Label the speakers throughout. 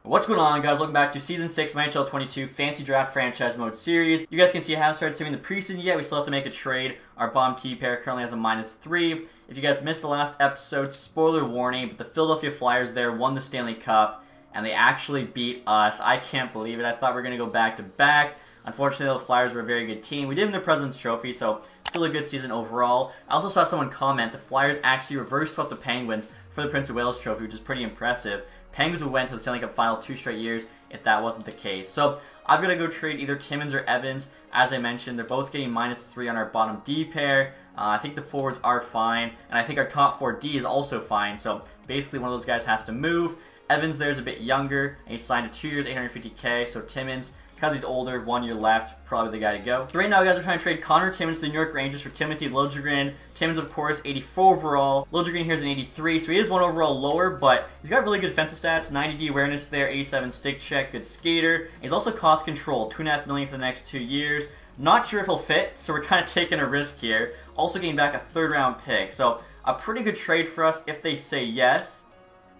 Speaker 1: What's going on, guys? Welcome back to Season 6 of NHL 22 Fantasy Draft Franchise Mode Series. You guys can see I haven't started saving the preseason yet. We still have to make a trade. Our bottom T pair currently has a -3. If you guys missed the last episode, spoiler warning, but the Philadelphia Flyers there won the Stanley Cup, and they actually beat us. I can't believe it. I thought we were going to go back-to-back. Unfortunately, the Flyers were a very good team. We did win the President's Trophy, so still a good season overall. I also saw someone comment the Flyers actually reverse swept the Penguins for the Prince of Wales Trophy, which is pretty impressive. Penguins would went to the Stanley Cup Final 2 straight years if that wasn't the case. So I've got to go trade either Timmins or Evans. As I mentioned, they're both getting -3 on our bottom D pair. I think the forwards are fine, and I think our top 4D is also fine. So basically one of those guys has to move. Evans there's a bit younger, and he's signed to 2 years, $850K. So Timmins, because he's older, 1 year left, probably the guy to go. So right now, guys, we're trying to trade Connor Timmins to the New York Rangers for Timothy Liljegren. Timmins, of course, 84 overall. Liljegren here's an 83, so he is 1 overall lower, but he's got really good defensive stats. 90D awareness there, 87 stick check, good skater. He's also cost control, $2.5 million for the next 2 years. Not sure if he'll fit, so we're kind of taking a risk here. Also getting back a 3rd round pick, so a pretty good trade for us if they say yes.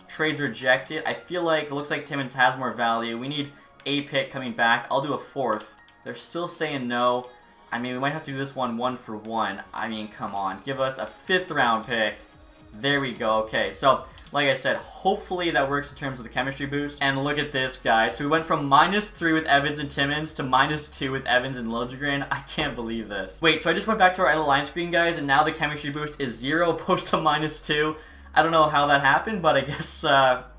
Speaker 1: Trade's rejected. I feel like it looks like Timmins has more value. We need a pick coming back. I'll do a 4th. They're still saying no. I mean, we might have to do this one for one. I mean, come on. Give us a 5th round pick. There we go. Okay, so like I said, hopefully that works in terms of the chemistry boost. And look at this, guys. So we went from -3 with Evans and Timmins to -2 with Evans and Liljegren. I can't believe this. Wait, so I just went back to our idle line screen, guys, and now the chemistry boost is 0 opposed to -2. I don't know how that happened, but I guess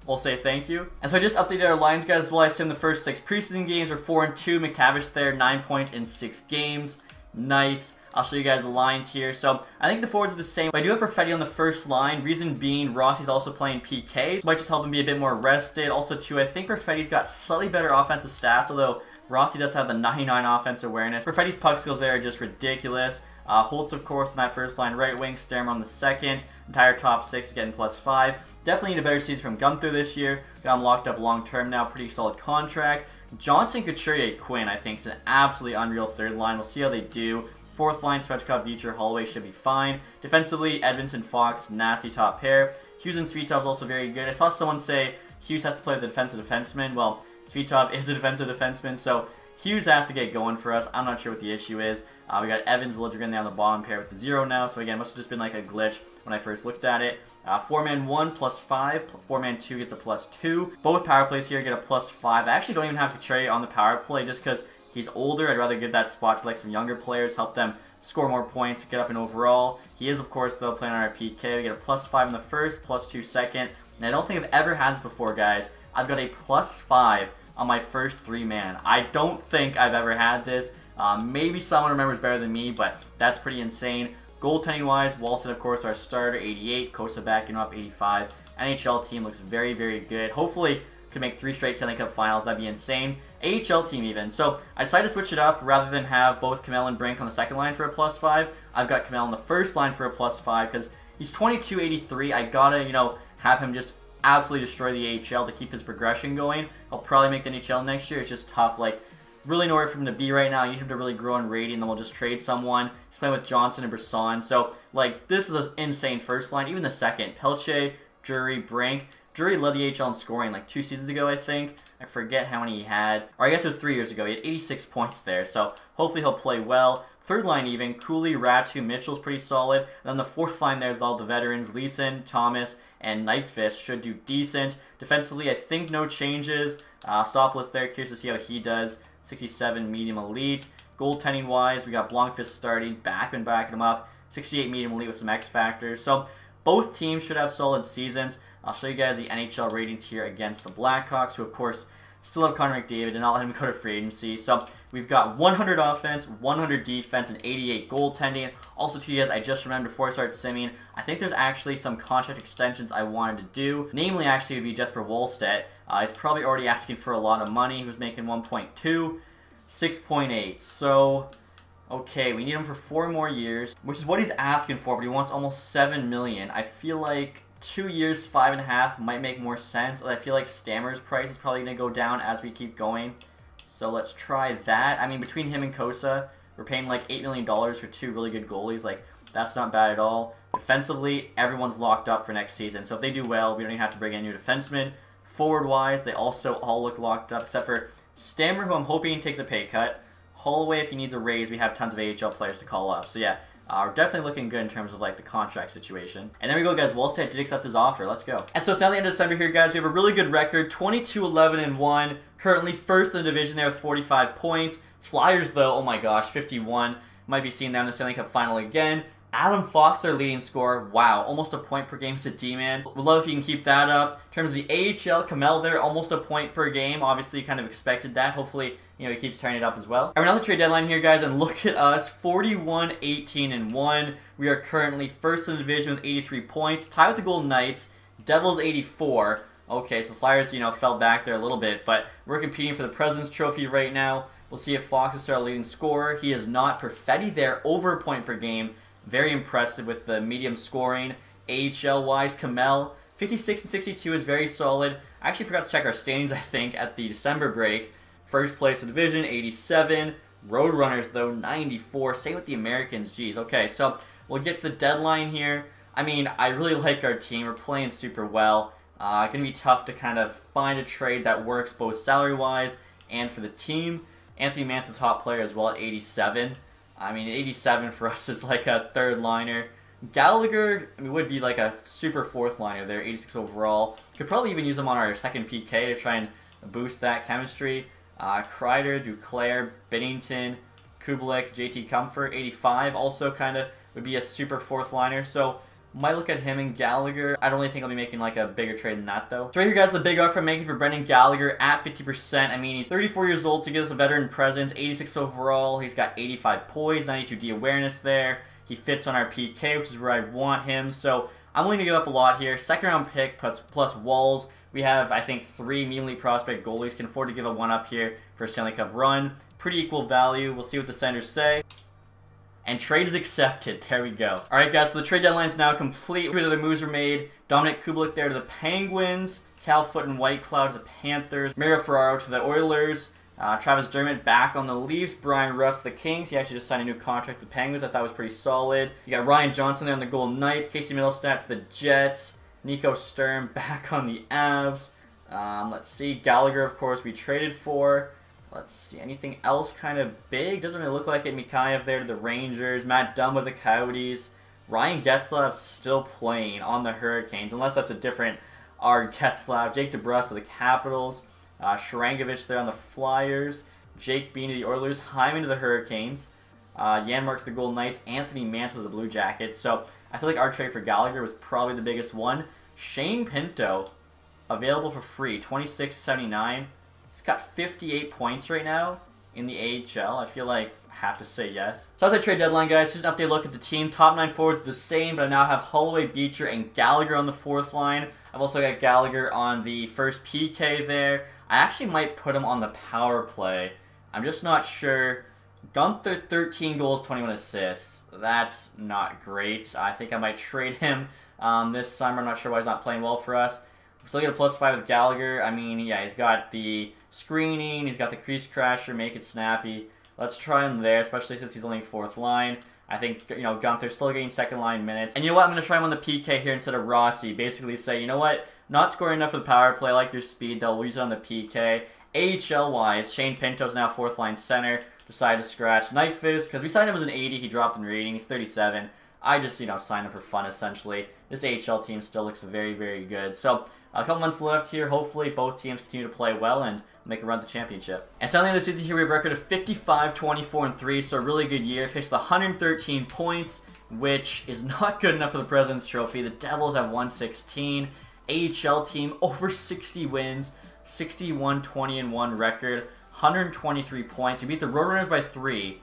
Speaker 1: we'll say thank you. And so I just updated our lines, guys, as well. I simmed the first 6 preseason games. We're 4-2. McTavish there, 9 points in 6 games. Nice. I'll show you guys the lines here. So I think the forwards are the same. But I do have Perfetti on the first line. Reason being, Rossi's also playing PK. So might just help him be a bit more rested. Also, too, I think Perfetti's got slightly better offensive stats, although Rossi does have the 99 offensive awareness. Perfetti's puck skills there are just ridiculous. Holtz, of course, in that first line right wing. Sturm on the second. Entire top 6 is getting +5. Definitely need a better season from Gunther this year. Got him locked up long term now. Pretty solid contract. Johnson, Couturier, Quinn, I think, is an absolutely unreal 3rd line. We'll see how they do. 4th line, Svechkov, Beecher, Holloway should be fine. Defensively, Edmondson, Fox, nasty top pair. Hughes and Svitov's also very good. I saw someone say Hughes has to play with the defensive defenseman. Well, Svitov is a defensive defenseman, so Hughes has to get going for us. I'm not sure what the issue is. We got Evans, Liljegren there on the bottom pair with the 0 now. So again, must have just been like a glitch when I first looked at it. 4-man 1 +5. 4-man 2 gets a +2. Both power plays here get a +5. I actually don't even have Couturier on the power play just because he's older. I'd rather give that spot to like some younger players, help them score more points, get up in overall. He is, of course, though, playing on our PK. We get a +5 in the first, +2 second. And I don't think I've ever had this before, guys. I've got a +5 on my first 3-man. I don't think I've ever had this. Maybe someone remembers better than me, but that's pretty insane. Goaltending-wise, Walston, of course, our starter, 88. Kosa backing up, 85. NHL team looks very, very good. Hopefully, could make 3 straight Stanley Cup Finals. That'd be insane. AHL team even. So I decided to switch it up rather than have both Camel and Brink on the second line for a +5. I've got Camel on the first line for a +5 because he's 22, 83. I gotta, have him just absolutely destroy the AHL to keep his progression going. I'll probably make the NHL next year. It's just tough. Like, really nowhere for him to be right now. I need him to really grow in rating, then we'll just trade someone. He's playing with Johnson and Brisson. So, like, this is an insane first line. Even the second. Pelche, Drury, Brink. Drury led the AHL in scoring like 2 seasons ago, I think. I forget how many he had. Or I guess it was 3 years ago. He had 86 points there. So, hopefully he'll play well. 3rd line even. Cooley, Ratu, Mitchell's pretty solid. And then the 4th line there's all the veterans. Leeson, Thomas, and Nyquist should do decent. Defensively, I think no changes. Stopless there. Curious to see how he does. 67 medium elite. Goaltending wise, we got Blomqvist starting, backing him up. 68 medium elite with some X factors. So both teams should have solid seasons. I'll show you guys the NHL ratings here against the Blackhawks, who of course still have Connor McDavid and not let him go to free agency. So we've got 100 offense, 100 defense, and 88 goaltending. Also, to you guys, I just remembered before I start simming, I think there's actually some contract extensions I wanted to do. Namely, actually, it would be Jesper Wallstedt. He's probably already asking for a lot of money. He was making 1.2, 6.8. So, okay, we need him for 4 more years, which is what he's asking for, but he wants almost $7 million. I feel like 2 years, 5.5 might make more sense. I feel like Stammer's price is probably going to go down as we keep going. So let's try that. I mean, between him and Kosa, we're paying like $8 million for 2 really good goalies. Like, that's not bad at all. Defensively, everyone's locked up for next season. So if they do well, we don't even have to bring in new defensemen. Forward-wise, they also all look locked up, except for Stammer, who I'm hoping takes a pay cut. Holloway, if he needs a raise, we have tons of AHL players to call up. So yeah, we're definitely looking good in terms of like the contract situation. And there we go, guys. Wallstead did accept his offer. Let's go. And so it's now the end of December here, guys. We have a really good record, 22-11-1. Currently first in the division there with 45 points. Flyers, though, oh my gosh, 51. Might be seeing them in the Stanley Cup final again. Adam Fox, their leading scorer. Wow, almost a point per game as a D-man. Would love if you can keep that up. In terms of the AHL, Camel there, almost a point per game. Obviously, kind of expected that. Hopefully, you know, he keeps turning it up as well. All right, now the trade deadline here, guys, and look at us, 41-18-1. We are currently first in the division with 83 points. Tied with the Golden Knights. Devils 84. Okay, so the Flyers, you know, fell back there a little bit, but we're competing for the President's Trophy right now. We'll see if Fox is our leading scorer. He is not. Perfetti there, over a point per game. Very impressive with the medium scoring. AHL-wise, Camel, 56 and 62 is very solid. I actually forgot to check our standings, I think, at the December break. First place in the division, 87. Roadrunners, though, 94. Same with the Americans. Jeez, okay, so we'll get to the deadline here. I mean, I really like our team. We're playing super well. It's going to be tough to kind of find a trade that works both salary-wise and for the team. Anthony Mantha, the top player as well, at 87. I mean, 87 for us is like a third liner. Gallagher, I mean, would be like a super fourth liner there, 86 overall. Could probably even use him on our second PK to try and boost that chemistry. Kreider, Duclair, Binnington, Kubalik, JT Comfort, 85. Also kind of would be a super fourth liner. So might look at him and Gallagher. I don't really think I'll be making like a bigger trade than that though. So right here, guys, the big offer I'm making for Brendan Gallagher at 50%. I mean, he's 34 years old to give us a veteran presence, 86 overall. He's got 85 poise, 92 D awareness there. He fits on our PK, which is where I want him. So I'm willing to give up a lot here. Second round pick plus Walls. We have, I think, 3 medium elite prospect goalies. Can afford to give a one up here for a Stanley Cup run. Pretty equal value. We'll see what the Senators say. And trade is accepted. There we go. Alright, guys, so the trade deadline is now complete. The moves were made. Dominic Kubalik there to the Penguins. Cal Foote and Whitecloud to the Panthers. Mario Ferraro to the Oilers. Travis Dermott back on the Leafs. Brian Russ to the Kings. He actually just signed a new contract with the Penguins. I thought was pretty solid. You got Ryan Johnson there on the Golden Knights. Casey Middlestat to the Jets. Nico Sturm back on the Avs. Let's see. Gallagher, of course, we traded for. Let's see, anything else kind of big? Doesn't really look like it. Mikheyev there to the Rangers. Matt Dunn with the Coyotes. Ryan Getzlav still playing on the Hurricanes, unless that's a different R. Getzlav. Jake DeBrusk to the Capitals. Sharangovich there on the Flyers. Jake Bean to the Oilers. Hyman to the Hurricanes. Janmark to the Golden Knights. Anthony Mantle to the Blue Jackets. So I feel like our trade for Gallagher was probably the biggest one. Shane Pinto, available for free, $26.79. He's got 58 points right now in the AHL. I feel like I have to say yes. So that's the trade deadline, guys. Just an update look at the team. Top 9 forwards are the same, but I now have Holloway, Beecher, and Gallagher on the fourth line. I've also got Gallagher on the first PK there. I actually might put him on the power play. I'm just not sure. Gunther, 13 goals, 21 assists. That's not great. I think I might trade him this summer. I'm not sure why he's not playing well for us. Still get a +5 with Gallagher. I mean, yeah, he's got the screening, he's got the crease crasher, make it snappy. Let's try him there, especially since he's only fourth line. I think, you know, Gunther's still getting second line minutes. And you know what? I'm going to try him on the PK here instead of Rossi. Basically say, you know what? Not scoring enough with the power play, I like your speed, though. We'll use it on the PK. AHL-wise, Shane Pinto's now fourth line center. Decided to scratch Nyquist because we signed him as an 80. He dropped in rating. He's 37. I just, you know, signed him for fun, essentially. This AHL team still looks very, very good. So, a couple months left here. Hopefully, both teams continue to play well and make a run to the championship. And finally, in the season here, we have a record of 55, 24, and 3. So, a really good year. Finished with 113 points, which is not good enough for the President's Trophy. The Devils have 116. AHL team, over 60 wins. 61, 20, and 1 record. 123 points. We beat the Roadrunners by 3.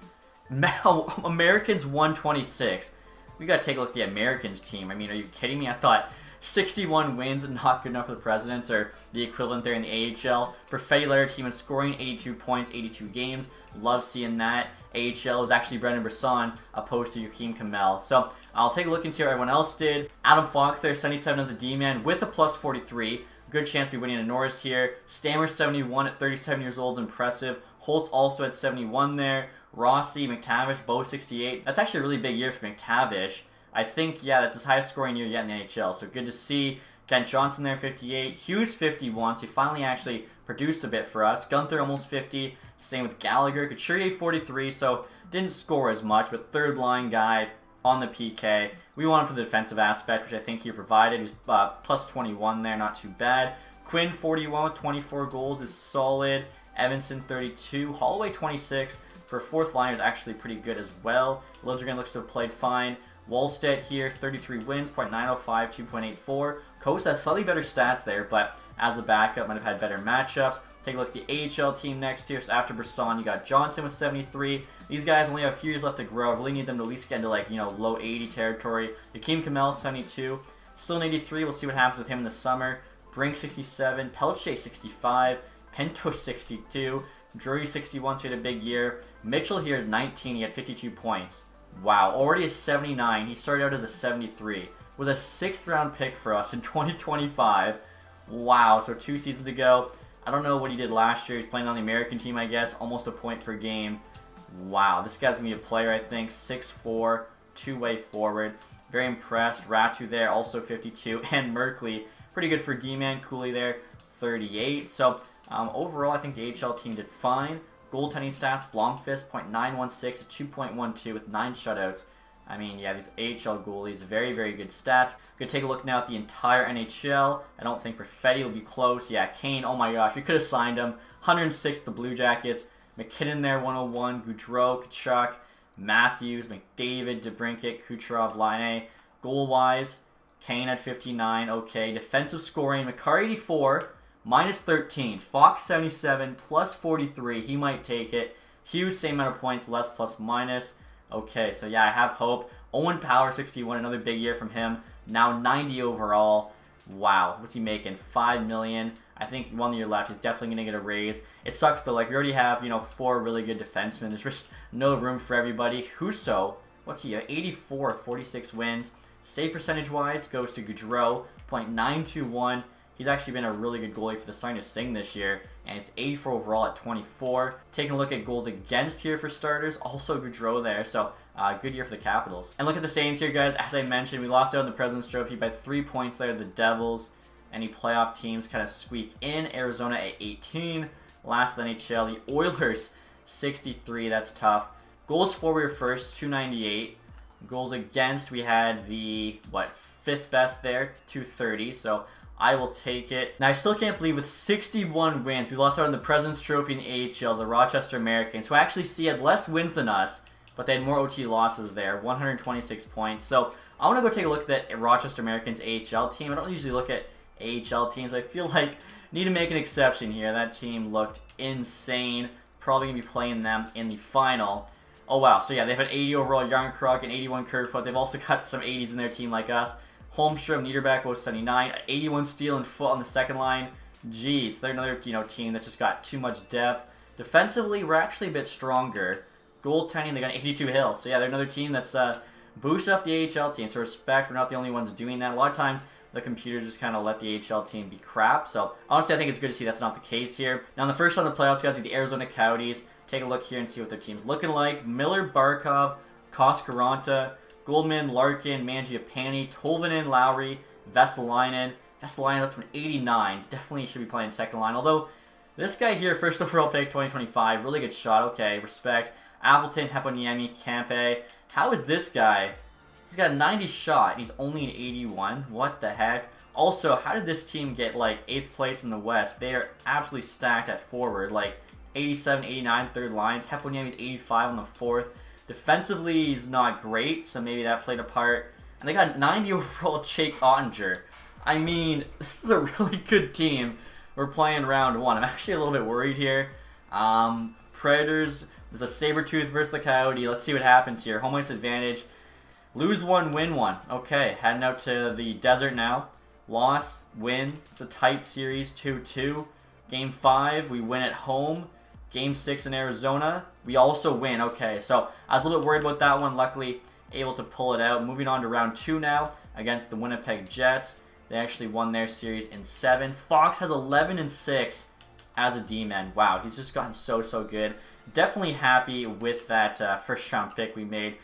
Speaker 1: Now, Americans 126. We got to take a look at the Americans team. I mean, are you kidding me? I thought 61 wins and not good enough for the Presidents, or the equivalent there in the AHL. For Fedler, team in scoring, 82 points, 82 games. Love seeing that. AHL is actually Brendan Brisson opposed to Joaquin Camel. So I'll take a look and see what everyone else did. Adam Fox there, 77 as a D-man with a +43. Good chance to be winning a Norris here. Stammer 71 at 37 years old is impressive. Holtz also at 71 there. Rossi, McTavish, both 68. That's actually a really big year for McTavish. I think, yeah, that's his highest scoring year yet in the NHL. So good to see. Kent Johnson there, 58. Hughes, 51. So he finally actually produced a bit for us. Gunther, almost 50. Same with Gallagher. Couturier, 43. So didn't score as much, but third line guy on the PK. We want him for the defensive aspect, which I think he provided. He was plus 21 there, not too bad. Quinn, 41 with 24 goals is solid. Evanson, 32. Holloway, 26. For a fourth liner is actually pretty good as well. Liljegren looks to have played fine. Wallstedt here, 33 wins, .905, 2.84. Costa has slightly better stats there, but as a backup might have had better matchups. Take a look at the AHL team next here. So after Brisson, you got Johnson with 73. These guys only have a few years left to grow. Really need them to at least get into, like, you know, low 80 territory. Joaquin Camel, 72. Still an 83. We'll see what happens with him in the summer. Brink, 67. Pelche, 65. Pinto, 62. Drury, 61, so he had a big year. Mitchell here at 19. He had 52 points. Wow, already a 79. He started out as a 73. Was a 6th round pick for us in 2025. Wow, so 2 seasons ago. I don't know what he did last year. He's playing on the American team, I guess. Almost a point per game. Wow, this guy's going to be a player, I think. 6'4", two-way forward. Very impressed. Ratu there, also 52. And Merkley, pretty good for D-man. Cooley there, 38. So, overall, I think the AHL team did fine. Goaltending stats, Blomqvist, .916 to 2.12 with 9 shutouts. I mean, yeah, these AHL goalies, very, very good stats. Gonna take a look now at the entire NHL. I don't think Perfetti will be close. Yeah, Kane, oh my gosh, we could have signed him. 106 the Blue Jackets. McKinnon there, 101. Goudreau, Kachuk, Matthews, McDavid, DeBrincat, Kucherov, Laine. Goal-wise, Kane at 59, okay. Defensive scoring, Makar 84, -13. Fox 77, +43. He might take it. Hughes, same amount of points, less plus minus. Okay, so yeah, I have hope. Owen Power, 61, another big year from him. Now 90 overall. Wow, what's he making? $5 million. I think 1 year left. He's definitely going to get a raise. It sucks though. Like, we already have, you know, 4 really good defensemen. There's just no room for everybody. Husso, what's he? 84, 46 wins. Save percentage-wise goes to Goudreau, .921. He's actually been a really good goalie for the Sign of Sting this year, and it's 84 overall at 24. Taking a look at goals against here for starters, also Goudreau there, so good year for the Capitals. And look at the standings here, guys. As I mentioned, we lost out in the President's Trophy by 3 points there. The Devils, any playoff teams kind of squeak in. Arizona at 18. Last of the NHL, the Oilers, 63. That's tough. Goals for, we were first, 298. Goals against, we had the, what, 5th best there, 230. So I will take it. Now, I still can't believe with 61 wins, we lost out in the President's Trophy in the AHL, the Rochester Americans, who actually had less wins than us, but they had more OT losses there, 126 points. So I want to go take a look at that Rochester Americans AHL team. I don't usually look at AHL teams. I feel like I need to make an exception here. That team looked insane. Probably going to be playing them in the final. Oh, wow. So, yeah, they've had 80 overall Yarncroc and 81 Kerfoot. They've also got some 80s in their team like us. Holmstrom, Niederbach, both 79. 81 Steele and Foot on the second line. Jeez, they're another, you know, team that just got too much depth. Defensively, we're actually a bit stronger. Goaltending, they got 82 Hill. So, yeah, they're another team that's boosted up the AHL team. So, respect, we're not the only ones doing that. A lot of times, the computer just kind of let the AHL team be crap. So, honestly, I think it's good to see that's not the case here. Now, in the first round of the playoffs, guys, we have the Arizona Coyotes. Take a look here and see what their team's looking like. Miller, Barkov, Koskaranta, Goldman, Larkin, Mangiapane, Tolvanen, Lowry, Vesalainen. Vesalainen up to an 89. Definitely should be playing second line. Although, this guy here, first overall pick, 2025. Really good shot. Okay, respect. Appleton, Heponiemi, Campe. How is this guy? He's got a 90 shot, and he's only an 81. What the heck? Also, how did this team get, like, 8th place in the West? They are absolutely stacked at forward. Like, 87, 89, third lines. Heponiemi's 85 on the 4th. Defensively, he's not great, so maybe that played a part. And they got 90 overall Jake Ottinger. I mean, this is a really good team. We're playing round 1. I'm actually a little bit worried here. Predators, there's a Sabretooth versus the Coyote. Let's see what happens here. Home ice advantage. Lose 1, win 1. Okay, heading out to the desert now. Loss, win. It's a tight series, 2-2. Game 5, we win at home. Game 6 in Arizona, we also win. Okay, so I was a little bit worried about that one. Luckily, able to pull it out. Moving on to round 2 now against the Winnipeg Jets. They actually won their series in 7. Fox has 11-6 as a D-man. Wow, he's just gotten so good. Definitely happy with that first round pick we made.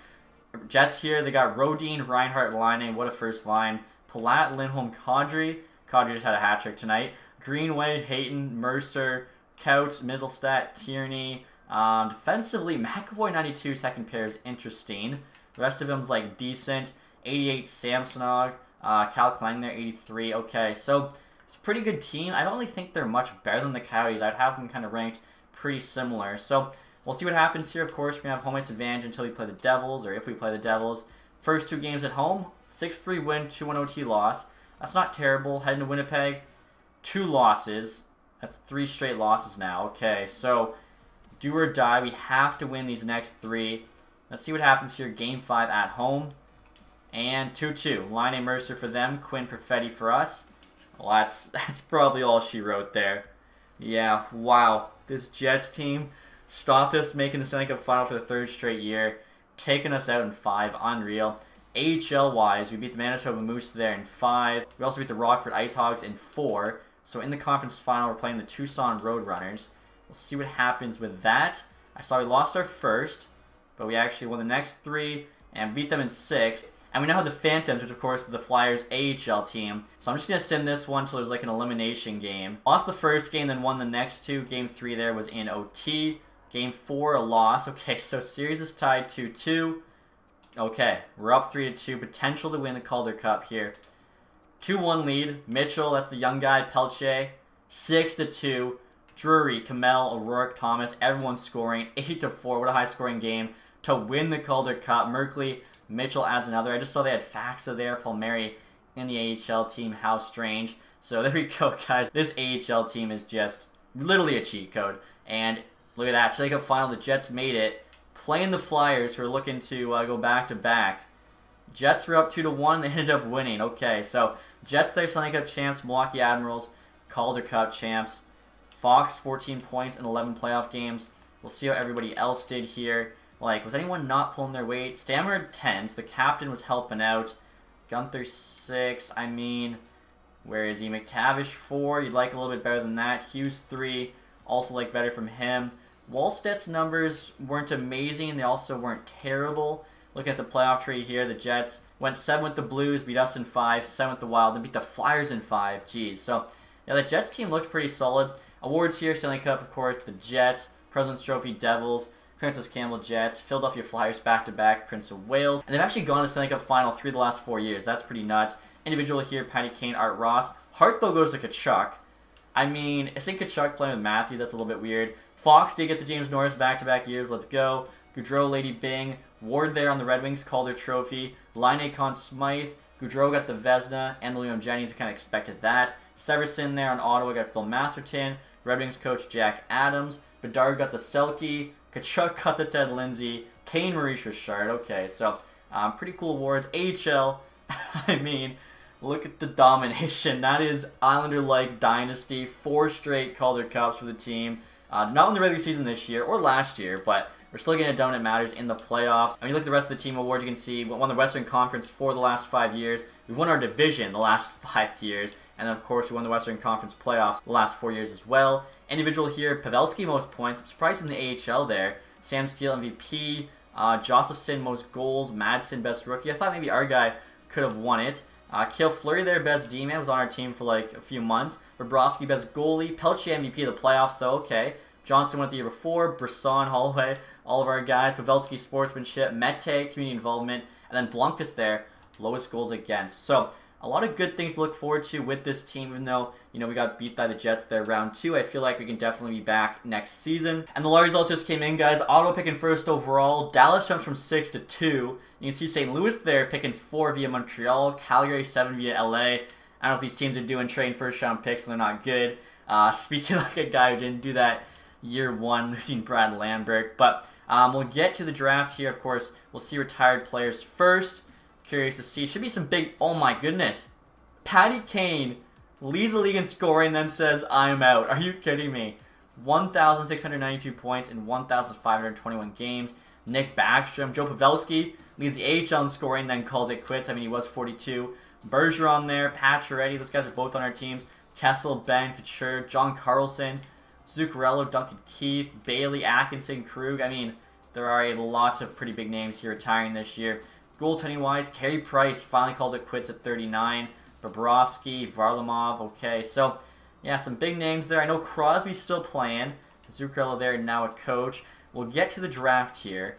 Speaker 1: Jets here, they got Rodin, Reinhardt, Laine. What a first line. Palat, Lindholm, Kadri. Kadri just had a hat trick tonight. Greenway, Hayton, Mercer, Couch, Mittelstadt, Tierney. Defensively, McAvoy 92 second pair is interesting. The rest of them's like decent. 88 Samsonov, Cal Klein there 83. Okay, so it's a pretty good team. I don't really think they're much better than the Coyotes. I'd have them kind of ranked pretty similar. So we'll see what happens here. Of course, we're going to have home ice advantage until we play the Devils, or if we play the Devils. First 2 games at home, 6-3 win, 2-1 OT loss. That's not terrible. Heading to Winnipeg, 2 losses. That's 3 straight losses now. Okay, so do or die. We have to win these next 3. Let's see what happens here. Game 5 at home. And 2-2. Line Mercer for them. Quinn Perfetti for us. Well, that's probably all she wrote there. Yeah, wow. This Jets team stopped us making the Stanley Cup Final for the 3rd straight year. Taking us out in 5. Unreal. AHL-wise, we beat the Manitoba Moose there in 5. We also beat the Rockford Ice Hogs in 4. So in the conference final, we're playing the Tucson Roadrunners. We'll see what happens with that. I saw we lost our first, but we actually won the next 3 and beat them in 6. And we now have the Phantoms, which of course is the Flyers AHL team. So I'm just going to send this one until there's like an elimination game. Lost the first game, then won the next 2. Game 3 there was in OT. Game 4, a loss. Okay, so series is tied 2-2. Okay, we're up 3-2. Potential to win the Calder Cup here. 2-1 lead. Mitchell, that's the young guy. Pelche. 6-2. Drury, Camel, O'Rourke, Thomas. Everyone's scoring. 8-4. What a high-scoring game to win the Calder Cup. Merkley, Mitchell adds another. I just saw they had Faxa there. Palmieri in the AHL team. How strange. So there we go, guys. This AHL team is just literally a cheat code. And look at that. Stanley Cup Final. The Jets made it. Playing the Flyers, who are looking to go back-to-back. Jets were up 2-1. They ended up winning. Okay, so Jets, their Stanley Cup champs. Milwaukee Admirals, Calder Cup champs. Fox, 14 points in 11 playoff games. We'll see how everybody else did here. Like, was anyone not pulling their weight? Stammer 10, so the captain was helping out. Gunther 6, I mean, where is he? McTavish 4, you'd like a little bit better than that. Hughes 3, also like better from him. Wallstedt's numbers weren't amazing, they also weren't terrible. Look at the playoff tree here, the Jets went 7 with the Blues, beat us in 5, 7 with the Wild, and beat the Flyers in 5. Jeez, so yeah, the Jets team looked pretty solid. Awards here, Stanley Cup, of course, the Jets, President's Trophy, Devils, Francis Campbell Jets, Philadelphia Flyers back-to-back, Prince of Wales. And they've actually gone to the Stanley Cup Final 3 of the last 4 years. That's pretty nuts. Individual here, Patty Kane, Art Ross. Hart, though, goes to Kachuk. I mean, isn't Kachuk playing with Matthews? That's a little bit weird. Fox did get the James Norris back-to-back years. Let's go. Goudreau, Lady Bing. Ward there on the Red Wings, Calder Trophy. Laine Conn Smythe. Goudreau got the Vezina. And William Jennings, we kind of expected that. Severson there on Ottawa got Bill Masterton. Red Wings coach Jack Adams. Bedard got the Selke. Kachuk got the Ted Lindsay. Kane Maurice Richard. Okay, so pretty cool awards. AHL, I mean, look at the domination. That is Islander-like dynasty. 4 straight Calder Cups for the team. Not in the regular season this year or last year, but we're still getting it done. It matters in the playoffs. I mean, look at the rest of the team awards. You can see we won the Western Conference for the last 5 years. We won our division the last 5 years. And then, of course, we won the Western Conference playoffs the last 4 years as well. Individual here, Pavelski most points. I'm surprised in the AHL there. Sam Steele MVP. Josephson most goals. Madsen best rookie. I thought maybe our guy could have won it. Kale Fleury there, best D-man. Was on our team for like a few months. Bobrovsky best goalie. Pelche MVP of the playoffs though. Okay. Johnson went the year before. Brisson, Holloway. All of our guys. Pavelski sportsmanship. Mete community involvement. And then Blomqvist there. Lowest goals against. So a lot of good things to look forward to with this team, even though, you know, we got beat by the Jets there round 2. I feel like we can definitely be back next season. And the large results just came in, guys. Ottawa picking 1st overall. Dallas jumps from 6 to 2. You can see St. Louis there picking 4 via Montreal. Calgary 7 via LA. I don't know if these teams are doing trading first-round picks and they're not good. Speaking like a guy who didn't do that year 1, losing Brad Lambert. But we'll get to the draft here, of course. We'll see retired players first. Curious to see. Should be some big... Oh my goodness. Patty Kane leads the league in scoring, then says, I'm out. Are you kidding me? 1,692 points in 1,521 games. Nick Backstrom. Joe Pavelski leads the AHL in scoring, then calls it quits. I mean, he was 42. Bergeron there. Pacioretty. Those guys are both on our teams. Kessel, Ben, Couture, John Carlson, Zuccarello, Duncan Keith, Bailey, Atkinson, Krug. I mean, there are a lot of pretty big names here retiring this year. Goaltending-wise, Carey Price finally calls it quits at 39. Bobrovsky, Varlamov. Okay, so yeah, some big names there. I know Crosby's still playing. Zuccarello there, now a coach. We'll get to the draft here.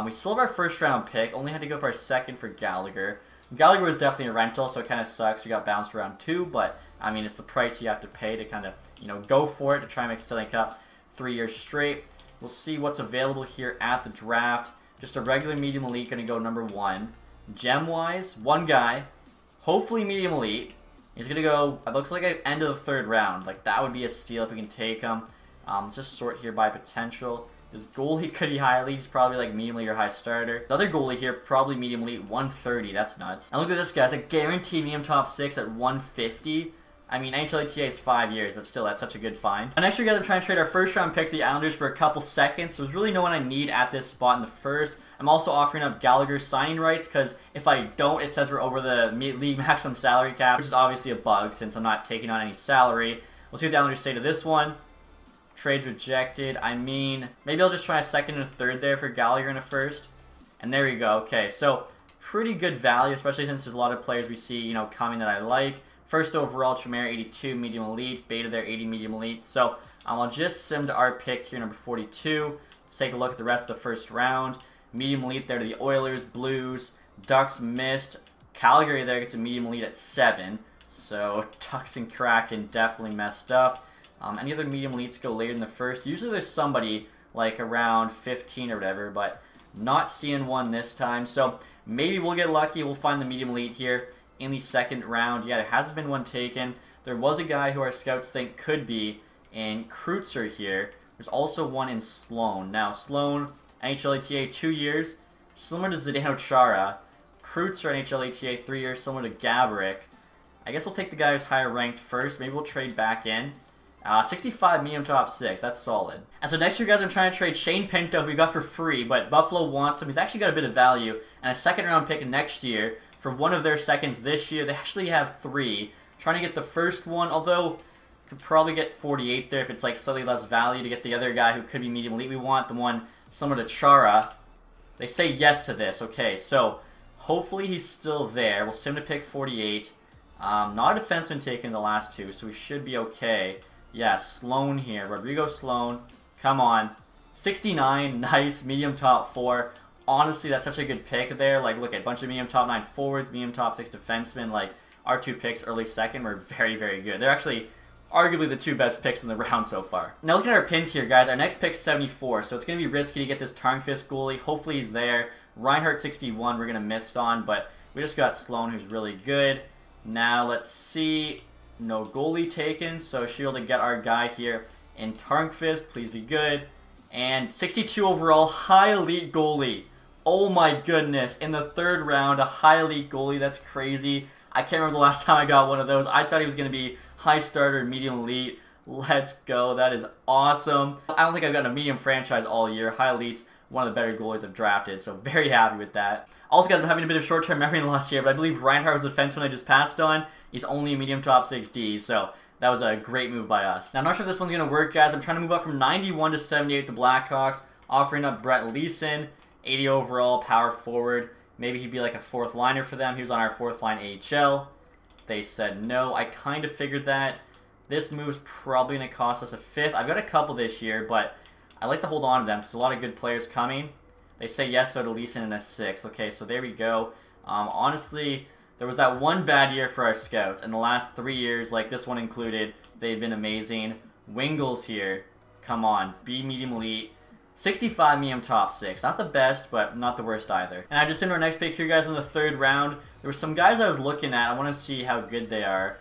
Speaker 1: We still have our first round pick. Only had to go for our second for Gallagher. Gallagher was definitely a rental, so it kind of sucks. We got bounced around 2, but I mean, it's the price you have to pay to kind of, you know, go for it to try and make the Stanley Cup 3 years straight. We'll see what's available here at the draft. Just a regular medium elite, going to go number 1. Gem-wise, one guy, hopefully medium elite. He's going to go, it looks like at end of the 3rd round. Like, that would be a steal if we can take him. Let's just sort here by potential. His goalie could be high elite. He's probably like medium elite or high starter. The other goalie here, probably medium elite, 130. That's nuts. And look at this guy. It's a guaranteed medium top 6 at 150. I mean, NHLTA is 5 years, but still, that's such a good find. And next year, guys, I'm trying to trade our first round pick to the Islanders for a couple seconds. So there's really no one I need at this spot in the first. I'm also offering up Gallagher's signing rights, because if I don't, it says we're over the league maximum salary cap, which is obviously a bug since I'm not taking on any salary. We'll see what the Islanders say to this one. Trades rejected. I mean, maybe I'll just try a second and a third there for Gallagher in a first. And there we go. Okay, so pretty good value, especially since there's a lot of players we see, you know, coming that I like. First overall, Tremere, 82, medium elite. Beta there, 80, medium elite. So I'll just sim to our pick here, number 42. Let's take a look at the rest of the first round. Medium elite there to the Oilers, Blues, Ducks missed. Calgary there gets a medium elite at 7. So Ducks and Kraken definitely messed up. Any other medium elites go later in the first. Usually there's somebody like around 15 or whatever, but not seeing one this time. So maybe we'll get lucky. We'll find the medium elite here in the 2nd round. Yeah, there hasn't been one taken. There was a guy who our scouts think could be in Kreutzer here. There's also one in Sloan. Now, Sloan, NHLATA, 2 years, similar to Zdeno Chara. Kreutzer, NHLATA, 3 years, similar to Gaborik. I guess we'll take the guy who's higher ranked first. Maybe we'll trade back in. 65 medium top 6, that's solid. And so next year, guys, I'm trying to trade Shane Pinto, who we got for free, but Buffalo wants him. He's actually got a bit of value, and a 2nd round pick next year for one of their seconds this year. They actually have 3. Trying to get the first one, although could probably get 48 there if it's like slightly less value to get the other guy who could be medium elite. We want the one similar to Chara. They say yes to this. Okay, so hopefully he's still there. We'll sim to pick 48. Not a defenseman taken the last 2, so we should be okay. Yeah, Sloan here. Rodrigo Sloan. Come on. 69. Nice. Medium top 4. Honestly, that's such a good pick there. Like, look at a bunch of medium top 9 forwards, medium top 6 defensemen. Like, our 2 picks early 2nd were very, very good. They're actually arguably the 2 best picks in the round so far. Now, looking at our pins here, guys, our next pick's 74, so it's going to be risky to get this Tarnqvist goalie. Hopefully he's there. Reinhardt, 61, we're going to miss on, but we just got Sloan, who's really good. Now, let's see. No goalie taken, so should be able to get our guy here in Tarnqvist. Please be good. And 62 overall, high elite goalie. Oh my goodness. In the 3rd round, a high elite goalie. That's crazy. I can't remember the last time I got one of those. I thought he was going to be high starter, medium elite. Let's go. That is awesome. I don't think I've gotten a medium franchise all year. High elite's one of the better goalies I've drafted, so very happy with that. Also, guys, I'm having a bit of short-term memory in the last year, but I believe Reinhardt was the defenseman I just passed on. He's only a medium top 6D, so that was a great move by us. Now, I'm not sure if this one's going to work, guys. I'm trying to move up from 91 to 78 the Blackhawks, offering up Brett Leeson, 80 overall, power forward. Maybe he'd be like a 4th liner for them. He was on our 4th line AHL. They said no. I kind of figured that. This move's probably going to cost us a 5th. I've got a couple this year, but I like to hold on to them because there's a lot of good players coming. They say yes, so to Leeson in a 6. Okay, so there we go. Honestly, there was that one bad year for our scouts. And the last 3 years, like this one included, they've been amazing. Wingles here. Come on. Be medium elite. 65 medium top 6. Not the best, but not the worst either. And I just into our next pick here, guys, in the 3rd round. There were some guys I was looking at. I want to see how good they are.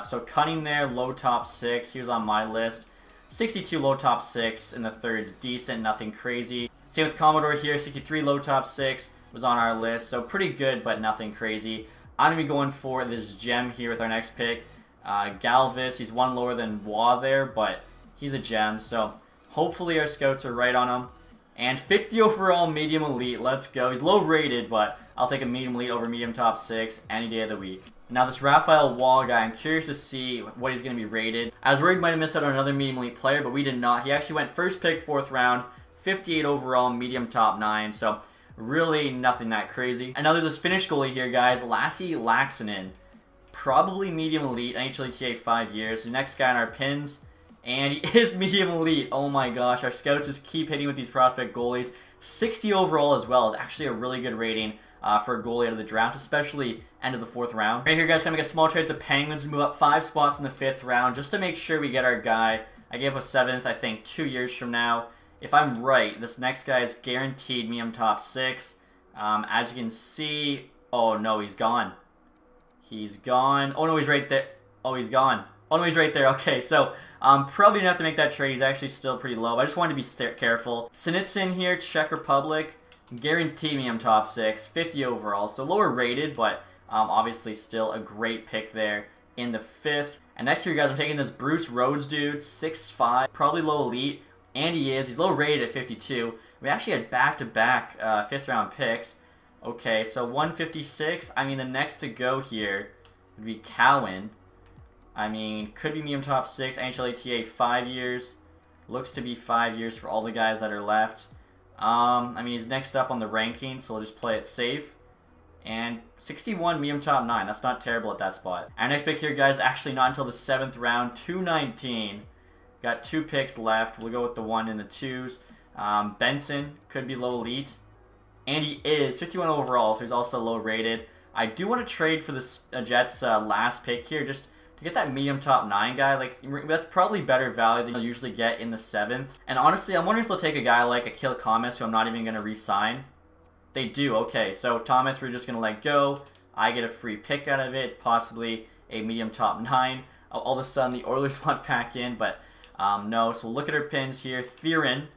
Speaker 1: So Cunning there, low top 6. He was on my list. 62 low top 6 in the 3rd. Decent, nothing crazy. Same with Commodore here. 63 low top 6 was on our list. So pretty good, but nothing crazy. I'm going to be going for this gem here with our next pick. Galvis, he's one lower than Waugh there, but he's a gem. So hopefully our scouts are right on him. And 50 overall medium elite. Let's go. He's low rated, but I'll take a medium elite over medium top 6 any day of the week. Now this Raphael Waugh guy, I'm curious to see what he's going to be rated. I was worried we might have missed out on another medium elite player, but we did not. He actually went first pick, 4th round, 58 overall, medium top 9. So really nothing that crazy. And now there's this Finnish goalie here, guys. Lassi Laaksonen. probably medium elite, NHL ETA 5 years. The next guy on our pins, and he is medium elite. Oh my gosh, our scouts just keep hitting with these prospect goalies. 60 overall as well is actually a really good rating for a goalie out of the draft, especially end of the 4th round. Right here, guys, gonna make a small trade with the Penguins and move up 5 spots in the 5th round just to make sure we get our guy. I gave up a 7th, I think, 2 years from now. If I'm right, this next guy is guaranteed medium top 6. As you can see, oh no, he's gone. He's gone. Oh no, he's right there. Oh, he's gone. Oh no, he's right there. Okay, so probably gonna have to make that trade. He's actually still pretty low, but I just wanted to be careful. Sinitsyn here, Czech Republic. Guaranteed medium top 6, 50 overall, so lower rated, but obviously still a great pick there in the 5th. And next year, guys, I'm taking this Bruce Rhodes dude, 6'5", probably low elite, and he's low rated at 52. We actually had back-to-back 5th round picks. Okay, so 156. I mean, the next to go here would be Cowan. I mean, could be medium top 6, NHL ETA 5 years. Looks to be 5 years for all the guys that are left. I mean, he's next up on the ranking, so we'll just play it safe. And 61 medium top 9. That's not terrible at that spot. Our next pick here, guys, actually not until the 7th round, 219. Got 2 picks left. We'll go with the 1 and the 2s. Benson could be low elite. And he is 51 overall, so he's also low rated. I do want to trade for this Jets last pick here, just to get that medium top 9 guy. Like, that's probably better value than you'll usually get in the 7th. And honestly, I'm wondering if they'll take a guy like Akil Thomas, who I'm not even going to re-sign. They do. Okay, so Thomas we're just going to let go. I get a free pick out of it. It's possibly a medium top 9. All of a sudden, the Oilers want back in, but no. So we'll look at our pins here. Theorin,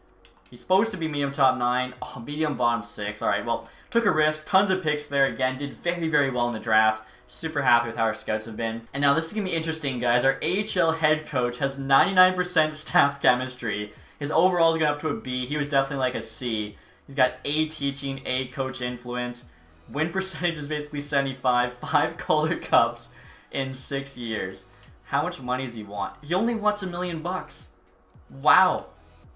Speaker 1: he's supposed to be medium top 9. Oh, medium bottom 6. All right, well, took a risk. Tons of picks there again. Did very, very well in the draft. Super happy with how our scouts have been. And now this is going to be interesting, guys. Our AHL head coach has 99% staff chemistry. His overall is going up to a B. He was definitely like a C. He's got A teaching, A coach influence. Win percentage is basically 75. 5 Calder Cups in 6 years. How much money does he want? He only wants $1 million. Wow.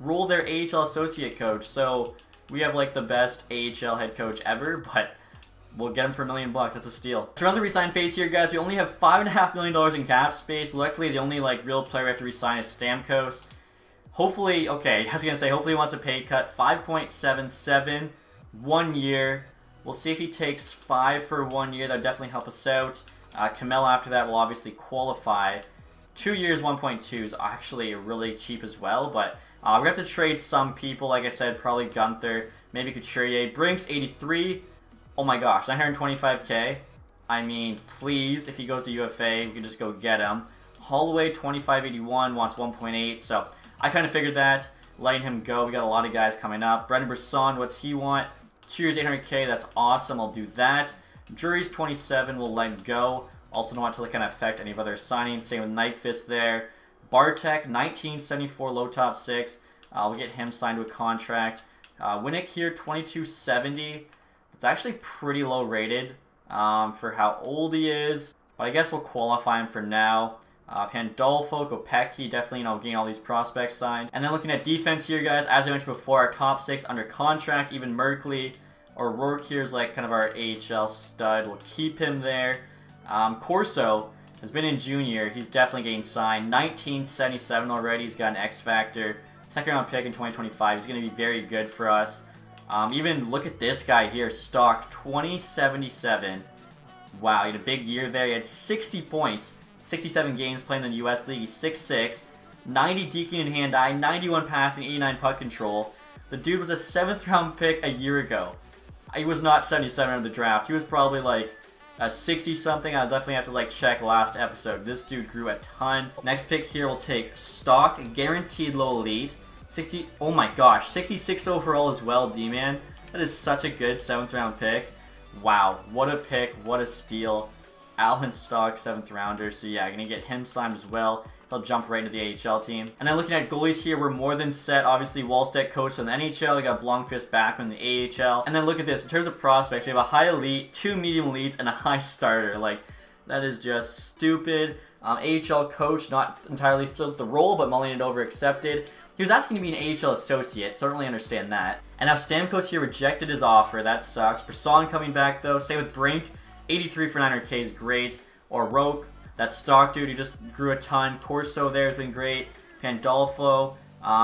Speaker 1: Roll their AHL associate coach. So we have like the best AHL head coach ever, but we'll get him for $1 million. That's a steal. So around the resign phase here, guys, we only have $5.5 million in cap space. Luckily, the only like real player we have to resign is Stamkos. Hopefully, okay, I was gonna say hopefully he wants a pay cut. 5.77, 1 year. We'll see if he takes 5 for 1 year. That'll definitely help us out. Camel after that will obviously qualify. 2 years, 1.2 is actually really cheap as well, but we have to trade some people. Like I said, probably Gunther, maybe Couturier. Brinks 83. Oh my gosh, 925k. I mean, please, if he goes to UFA, we can just go get him. Holloway, 2581, wants 1.8, so I kind of figured that. Letting him go. We got a lot of guys coming up. Brendan Brisson, what's he want? 2 years, 800k, that's awesome. I'll do that. Jury's 27, we'll let go. Also don't want to kind of affect any of other signings. Same with Nyquist there. Bartek, 1974, low top 6. We'll get him signed to a contract. Winnick here, 2270. It's actually pretty low rated for how old he is, but I guess we'll qualify him for now. Pandolfo, Kopecky, definitely, getting all these prospects signed. And then looking at defense here, guys, as I mentioned before, our top 6 under contract, even Merkley or Rourke here is like kind of our AHL stud. We'll keep him there. Corso has been in junior. He's definitely getting signed. 1977 already. He's got an X Factor. 2nd round pick in 2025. He's going to be very good for us. Even look at this guy here, Stock, 2077. Wow, he had a big year there. He had 60 points, 67 games playing in the U.S. League. He's 6'6", 90 deking and hand-eye, 91 passing, 89 puck control. The dude was a 7th round pick a year ago. He was not 77 in the draft. He was probably like a 60-something. I'll definitely have to like check last episode. This dude grew a ton. Next pick here, we'll take Stock, guaranteed low elite. 60, oh my gosh, 66 overall as well, D-man. That is such a good 7th round pick. Wow, what a pick, what a steal. Alan Stock, 7th rounder, so yeah, gonna get him signed as well. He'll jump right into the AHL team. And then looking at goalies here, we're more than set. Obviously, Wallstedt coached in the NHL. We got Blomqvist back in the AHL. And then look at this, in terms of prospects, we have a high elite, 2 medium elites, and a high starter. Like, that is just stupid. AHL coach, not entirely thrilled with the role, but mulling it over, accepted. He was asking to be an AHL associate, certainly understand that. And now Stamkos here rejected his offer, that sucks. Brisson coming back though, same with Brink, 83 for 900k is great. or Roque. That stock dude, he just grew a ton. Corso there has been great. Pandolfo,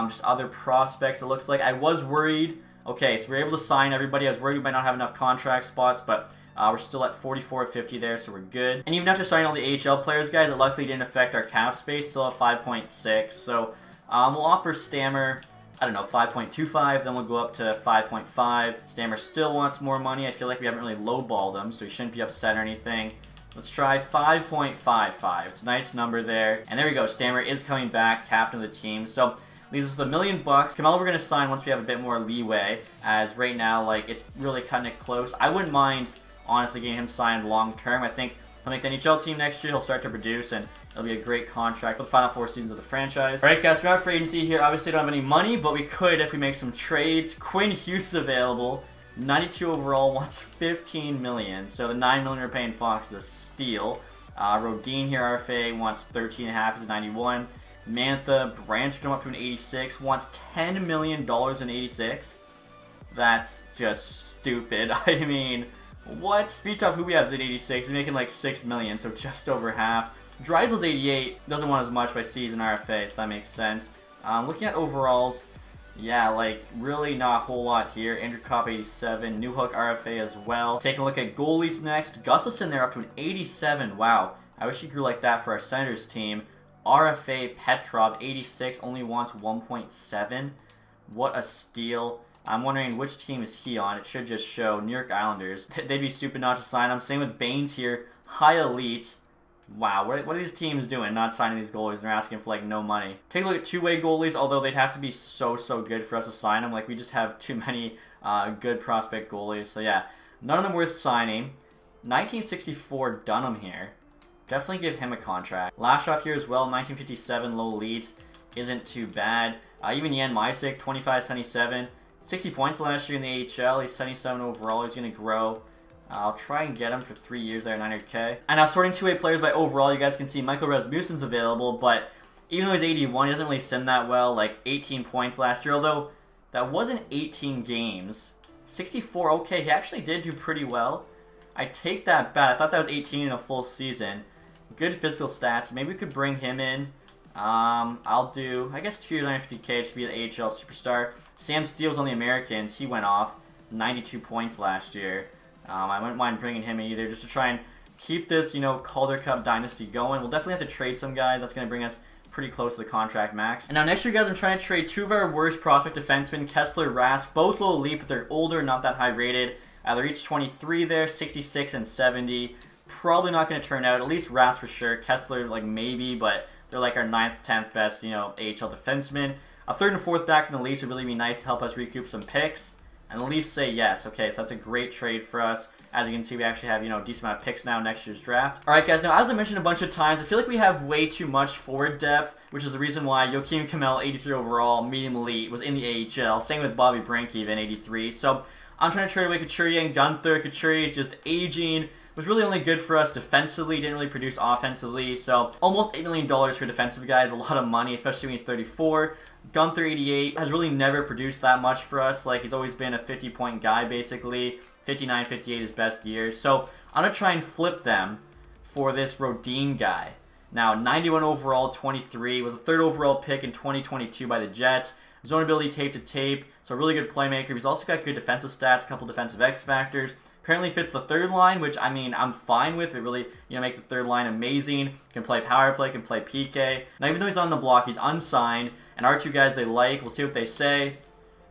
Speaker 1: just other prospects it looks like. I was worried. Okay, so we're able to sign everybody. I was worried we might not have enough contract spots, but we're still at 44 of 50 there, so we're good. And even after signing all the AHL players, guys, it luckily didn't affect our cap space. Still at 5.6. So we'll offer Stammer, I don't know, 5.25. Then we'll go up to 5.5. Stammer still wants more money. I feel like we haven't really lowballed him, so he shouldn't be upset or anything. Let's try 5.55. It's a nice number there. And there we go. Stammer is coming back, captain of the team. So leaves us with $1 million. Camel we're going to sign once we have a bit more leeway, as right now, like, it's really cutting it close. I wouldn't mind, honestly, getting him signed long term. I think he'll make the NHL team next year. He'll start to produce, and it'll be a great contract for the final 4 seasons of the franchise. Alright, guys, we're out for agency here. Obviously, don't have any money, but we could if we make some trades. Quinn Hughes available. 92 overall, wants 15 million. So the 9 million we're paying Fox is a steal. Rodin here, RFA, wants 13.5 is 91. Mantha branched him up to an 86, wants $10 million in 86. That's just stupid. I mean, what? Speedtop, who we have is at 86. He's making like 6 million, so just over half. Dreisel's 88, doesn't want as much by season RFA, so that makes sense. Looking at overalls, yeah, like, really not a whole lot here. Andrew Kopp, 87. Newhook, RFA as well. Taking a look at goalies next. Gustafson there up to an 87. Wow. I wish he grew like that for our Senators team. RFA Petrov, 86. Only wants 1.7. What a steal. I'm wondering which team is he on. It should just show New York Islanders. They'd be stupid not to sign him. Same with Baines here. High elite. Wow, what are these teams doing not signing these goalies? They're asking for, like, no money. Take a look at two-way goalies, although they'd have to be so good for us to sign them. Like, we just have too many good prospect goalies. So, yeah, none of them worth signing. 1964 Dunham here. Definitely give him a contract. Lashoff here as well, 1957 low elite. Isn't too bad. Even Jan Mysick, 25, 77. 60 points last year in the AHL. He's 77 overall. He's going to grow. I'll try and get him for 3 years there, 900K. And now sorting two-way players by overall, you guys can see Michael Rasmussen's available, but even though he's 81, he doesn't really sim that well, like 18 points last year, although that wasn't 18 games. 64, okay, he actually did do pretty well. I take that back. I thought that was 18 in a full season. Good physical stats. Maybe we could bring him in. I'll do, I guess, 2 years, 950K to be the AHL superstar. Sam Steele's on the Americans. He went off 92 points last year. I wouldn't mind bringing him in either, just to try and keep this, you know, Calder Cup dynasty going. We'll definitely have to trade some guys. That's going to bring us pretty close to the contract max. And now next year, guys, I'm trying to trade 2 of our worst prospect defensemen, Kessler, Rask, both low elite, but they're older, not that high rated. They're each 23 there, 66 and 70. Probably not going to turn out, at least Rask for sure. Kessler, like, maybe, but they're like our 9th, 10th best, you know, AHL defenseman. A 3rd and 4th back in the Leafs would really be nice to help us recoup some picks. And the Leafs say yes. Okay, so that's a great trade for us. As you can see, we actually have, you know, a decent amount of picks now next year's draft. Alright, guys, now as I mentioned a bunch of times, I feel like we have way too much forward depth, which is the reason why Joaquin Camel, 83 overall, medium elite, was in the AHL. Same with Bobby Brink, even 83. So I'm trying to trade away Couturier and Gunther. Couturier is just aging. Was really only good for us defensively, didn't really produce offensively. So almost $8 million for defensive guys, a lot of money, especially when he's 34. Gunther, 88, has really never produced that much for us. Like, he's always been a 50-point guy, basically. 59, 58 his best years. So I'm going to try and flip them for this Rodin guy. Now, 91 overall, 23, was a 3rd overall pick in 2022 by the Jets. Zone ability tape to tape, so a really good playmaker. He's also got good defensive stats, a couple defensive X factors. Apparently fits the 3rd line, which, I mean, I'm fine with. It really, you know, makes the 3rd line amazing. Can play power play, can play PK. Now, even though he's on the block, he's unsigned. And our 2 guys they like. We'll see what they say.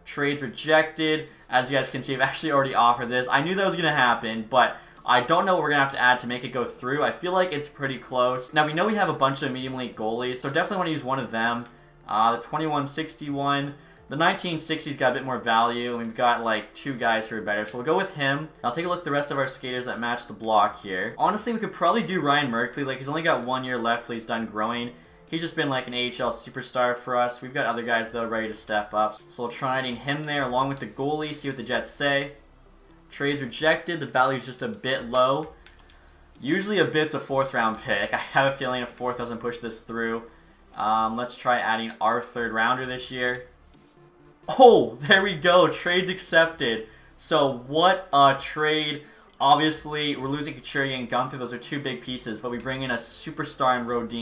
Speaker 1: Trades rejected. As you guys can see, I've actually already offered this. I knew that was going to happen, but I don't know what we're going to have to add to make it go through. I feel like it's pretty close. Now, we know we have a bunch of medium elite goalies, so definitely want to use one of them. The 2161. The 1960's got a bit more value. We've got like 2 guys who are better, so we'll go with him. I'll take a look at the rest of our skaters that match the block here. Honestly, we could probably do Ryan Merkley. Like, he's only got 1 year left till he's done growing. He's just been like an AHL superstar for us. We've got other guys, though, ready to step up. So we'll try adding him there along with the goalie, see what the Jets say. Trades rejected. The value's just a bit low. Usually a bit's a 4th round pick. I have a feeling a 4th doesn't push this through. Let's try adding our 3rd rounder this year. Oh, there we go. Trades accepted. So what a trade. Obviously, we're losing Couturier and Gunther. Those are two big pieces, but we bring in a superstar in Rhodes.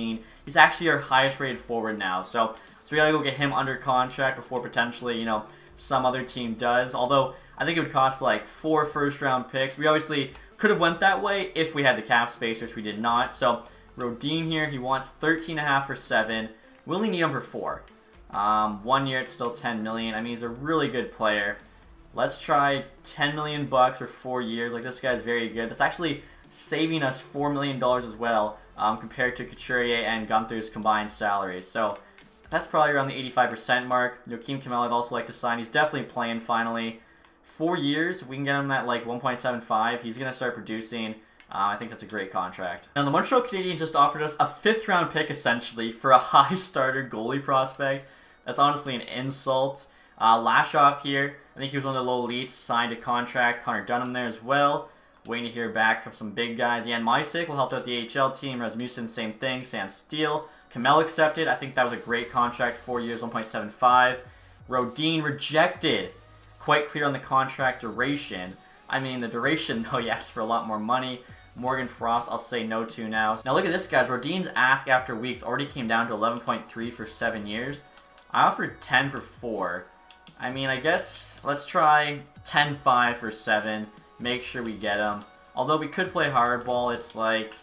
Speaker 1: He's actually our highest rated forward now, so we gotta go get him under contract before potentially, you know, some other team does. Although, I think it would cost like 4 first-round picks. We obviously could have went that way if we had the cap space, which we did not. So, Rhodes here, he wants 13.5 for 7. We only need him for 4. 1 year, it's still 10 million. I mean, he's a really good player. Let's try 10 million bucks for 4 years. Like, this guy's very good. That's actually saving us $4 million as well, compared to Couturier and Gunther's combined salaries. So, that's probably around the 85% mark. Joaquin Camel, I'd also like to sign. He's definitely playing finally. 4 years, if we can get him at like 1.75, he's going to start producing. I think that's a great contract. Now, the Montreal Canadiens just offered us a 5th round pick, essentially, for a high starter goalie prospect. That's honestly an insult. Lashoff here, I think he was one of the low elites, signed a contract. Connor Dunham there as well. Waiting to hear back from some big guys. Jan Mysick will help out the AHL team. Rasmussen, same thing. Sam Steele. Camel accepted. I think that was a great contract. 4 years, 1.75. Rhodes rejected. Quite clear on the contract duration. I mean, the duration, though, he asked for a lot more money. Morgan Frost, I'll say no to now. Now look at this, guys. Rhodes' ask after weeks already came down to 11.3 for 7 years. I offered 10 for 4. I mean, I guess let's try 10.5 for 7. Make sure we get him. Although we could play hardball, it's like,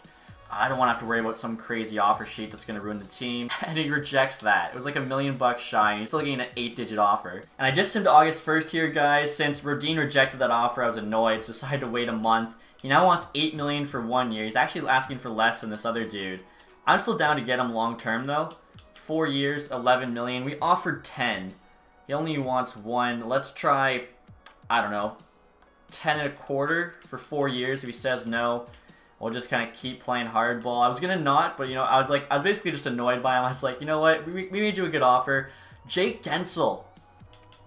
Speaker 1: I don't want to have to worry about some crazy offer sheet that's going to ruin the team. And he rejects that. It was like $1 million shy, and he's still getting an 8-digit offer. And I just him to August 1st here, guys. Since Rhodes rejected that offer, I was annoyed, so decided to wait a month. He now wants $8 million for 1 year. He's actually asking for less than this other dude. I'm still down to get him long term, though. 4 years, $11 million. We offered 10. He only wants 1. Let's try, I don't know, 10.25 for 4 years. If he says no, we'll just kind of keep playing hardball. I was gonna not, but you know, I was basically just annoyed by him. I was like, you know what, we made you a good offer. Jake Guentzel.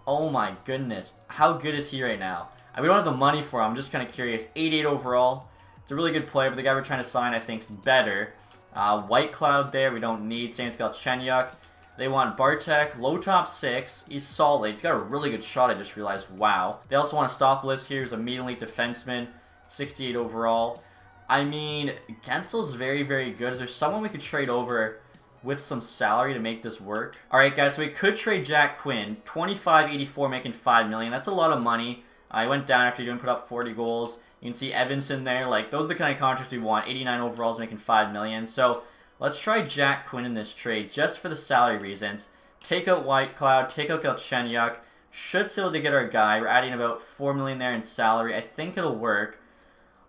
Speaker 1: Oh my goodness, how good is he right now? We don't have the money for him. I'm just kind of curious. 88 overall. It's a really good player, but the guy we're trying to sign, I think, is better. White Cloud there, we don't need. Stanley Cup Champion. They want Bartek, low top 6. He's solid. He's got a really good shot, I just realized. Wow. They also want a stop list here. He's a medium elite defenseman. 68 overall. I mean, Guentzel's very, very good. Is there someone we could trade over with some salary to make this work? Alright, guys, so we could trade Jack Quinn. 25.84, making $5 million. That's a lot of money. I went down after he didn't put up 40 goals. You can see Evanson there. Like, those are the kind of contracts we want. 89 overalls, making $5 million. So, let's try Jack Quinn in this trade, just for the salary reasons. Take out White Cloud, take out Galchenyuk. Should still to get our guy. We're adding about $4 million there in salary. I think it'll work.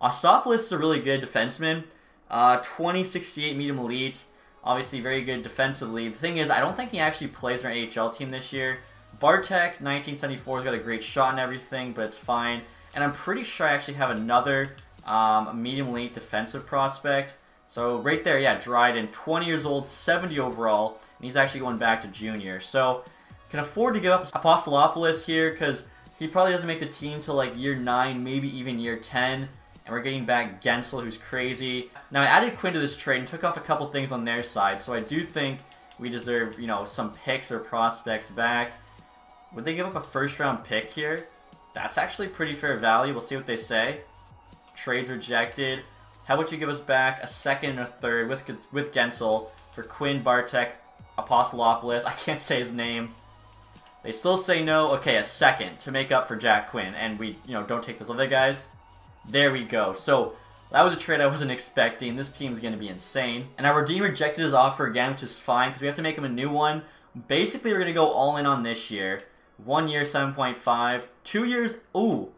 Speaker 1: Ostopoulos is a really good defenseman. 2068 medium elite. Obviously, very good defensively. The thing is, I don't think he actually plays in our AHL team this year. Bartek, 1974, has got a great shot and everything, but it's fine. And I'm pretty sure I actually have another medium elite defensive prospect. So right there, yeah, Dryden, 20 years old, 70 overall, and he's actually going back to junior. So can afford to give up Apostolopoulos here because he probably doesn't make the team till like year 9, maybe even year 10. And we're getting back Guentzel, who's crazy. Now I added Quinn to this trade and took off a couple things on their side, so I do think we deserve, you know, some picks or prospects back. Would they give up a first-round pick here? That's actually pretty fair value. We'll see what they say. Trades rejected. How about you give us back a second and a third with Guentzel for Quinn, Bartek, Apostolopoulos. I can't say his name. They still say no. Okay, a second to make up for Jack Quinn, and we, you know, don't take those other guys. There we go. So that was a trade I wasn't expecting. This team's going to be insane. And our Rhodes rejected his offer again, which is fine because we have to make him a new one. Basically, we're going to go all in on this year. 1 year, 7.5. 2 years, ooh.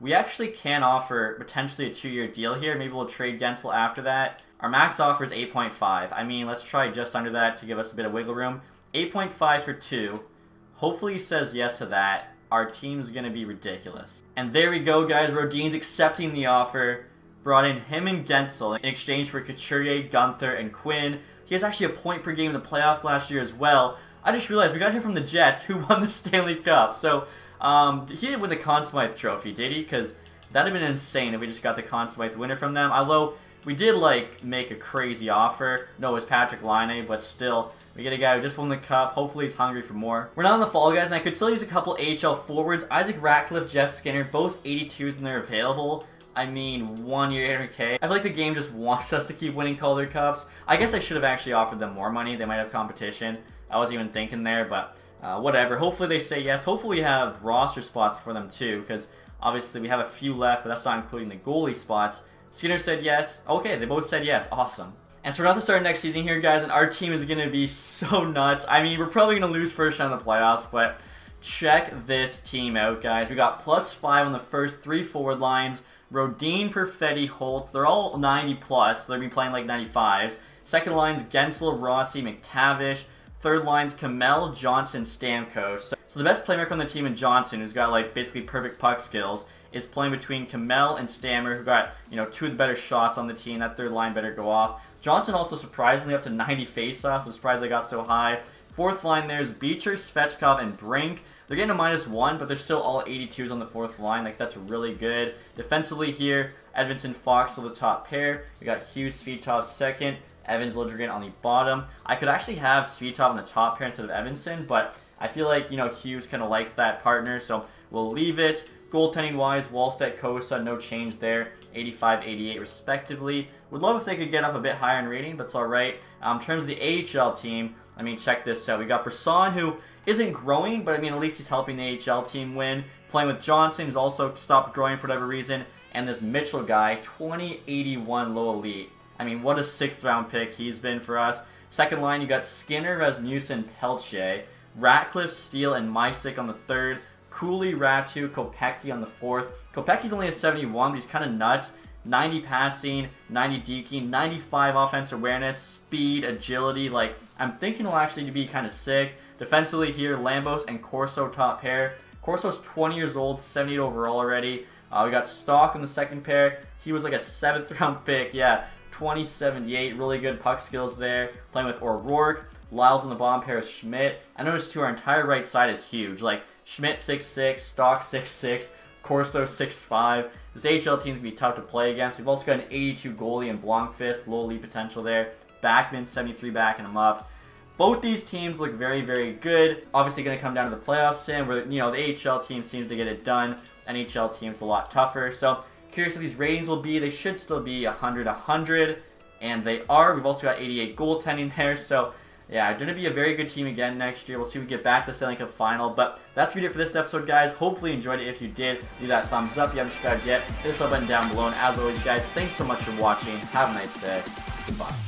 Speaker 1: We actually can offer potentially a 2-year deal here. Maybe we'll trade Guentzel after that. Our max offer is 8.5. I mean, let's try just under that to give us a bit of wiggle room. 8.5 for 2. Hopefully he says yes to that. Our team's going to be ridiculous. And there we go, guys. Rhodes accepting the offer. Brought in him and Guentzel in exchange for Couturier, Gunther, and Quinn. He has actually a point per game in the playoffs last year as well. I just realized we got him from the Jets, who won the Stanley Cup. So, he didn't win the Conn Smythe Trophy, did he? Because that would have been insane if we just got the Conn Smythe winner from them. Although, we did, like, make a crazy offer. No, it was Patrick Laine, but still, we get a guy who just won the Cup. Hopefully, he's hungry for more. We're not in the fall, guys, and I could still use a couple AHL forwards. Isaac Ratcliffe, Jeff Skinner, both 82s, and they're available. I mean, 1 year 800K. I feel like the game just wants us to keep winning Calder Cups. I guess I should have actually offered them more money. They might have competition. I wasn't even thinking there, but whatever. Hopefully they say yes. Hopefully we have roster spots for them too, because obviously we have a few left, but that's not including the goalie spots. Skinner said yes. Okay, they both said yes. Awesome. And so we're about to start next season here, guys, and our team is going to be so nuts. I mean, we're probably going to lose first round of the playoffs, but check this team out, guys. We got +5 on the first 3 forward lines. Rodin, Perfetti, Holtz. They're all 90 plus. So they'll be playing like 95s. Second line's Gensel, Rossi, McTavish. Third line's Camel, Johnson, Stamkos. So the best playmaker on the team in Johnson, who's got like basically perfect puck skills, is playing between Camel and Stammer, who got, you know, 2 of the better shots on the team. That third line better go off. Johnson also surprisingly up to 90 faceoffs. I'm surprised they got so high. Fourth line there's Beecher, Svechkov, and Brink. They're getting a -1, but they're still all 82s on the fourth line. Like, that's really good. Defensively here, Edvinsson, Fox to the top pair. We got Hughes, Svitov second. Evans, Lidrigan on the bottom. I could actually have Svitov on the top pair instead of Edvinsson, but I feel like, you know, Hughes kind of likes that partner, so we'll leave it. Goaltending-wise, Wallstedt, Kosa, no change there. 85, 88 respectively. Would love if they could get up a bit higher in rating, but it's alright. In terms of the AHL team, I mean, check this out. We got Brisson, who isn't growing, but I mean, at least he's helping the AHL team win. Playing with Johnson, who's also stopped growing for whatever reason. And this Mitchell guy, 2081 low elite. I mean, what a 6th round pick he's been for us. Second line, you got Skinner, Rasmussen, Pelche. Ratcliffe, Steele, and Mysick on the third. Cooley, Ratu, Kopecky on the fourth. Kopecky's only a 71, but he's kind of nuts. 90 passing, 90 deking, 95 offense awareness, speed, agility. Like, I'm thinking he'll actually be kind of sick. Defensively here, Lambos and Corso top pair. Corso's 20 years old, 78 overall already. We got Stock in the second pair. He was like a 7th round pick. Yeah, 2078. Really good puck skills there. Playing with O'Rourke. Lyles in the bottom pair with Schmidt. I noticed too, our entire right side is huge. Like, Schmidt 6'6", Stock 6'6", Corso 6'5". This AHL team's going to be tough to play against. We've also got an 82 goalie in Blomqvist, low lead potential there. Backman 73 backing him up. Both these teams look very, very good. Obviously going to come down to the playoffs soon, where, you know, the AHL team seems to get it done. NHL team's a lot tougher. So curious what these ratings will be. They should still be 100, and they are. We've also got 88 goaltending there. So yeah, going to be a very good team again next year. We'll see if we get back to the Stanley Cup final. But that's going to be it for this episode, guys. Hopefully you enjoyed it. If you did, leave that thumbs up. If you haven't subscribed yet, hit the sub button down below. And as always, guys, thanks so much for watching. Have a nice day. Goodbye.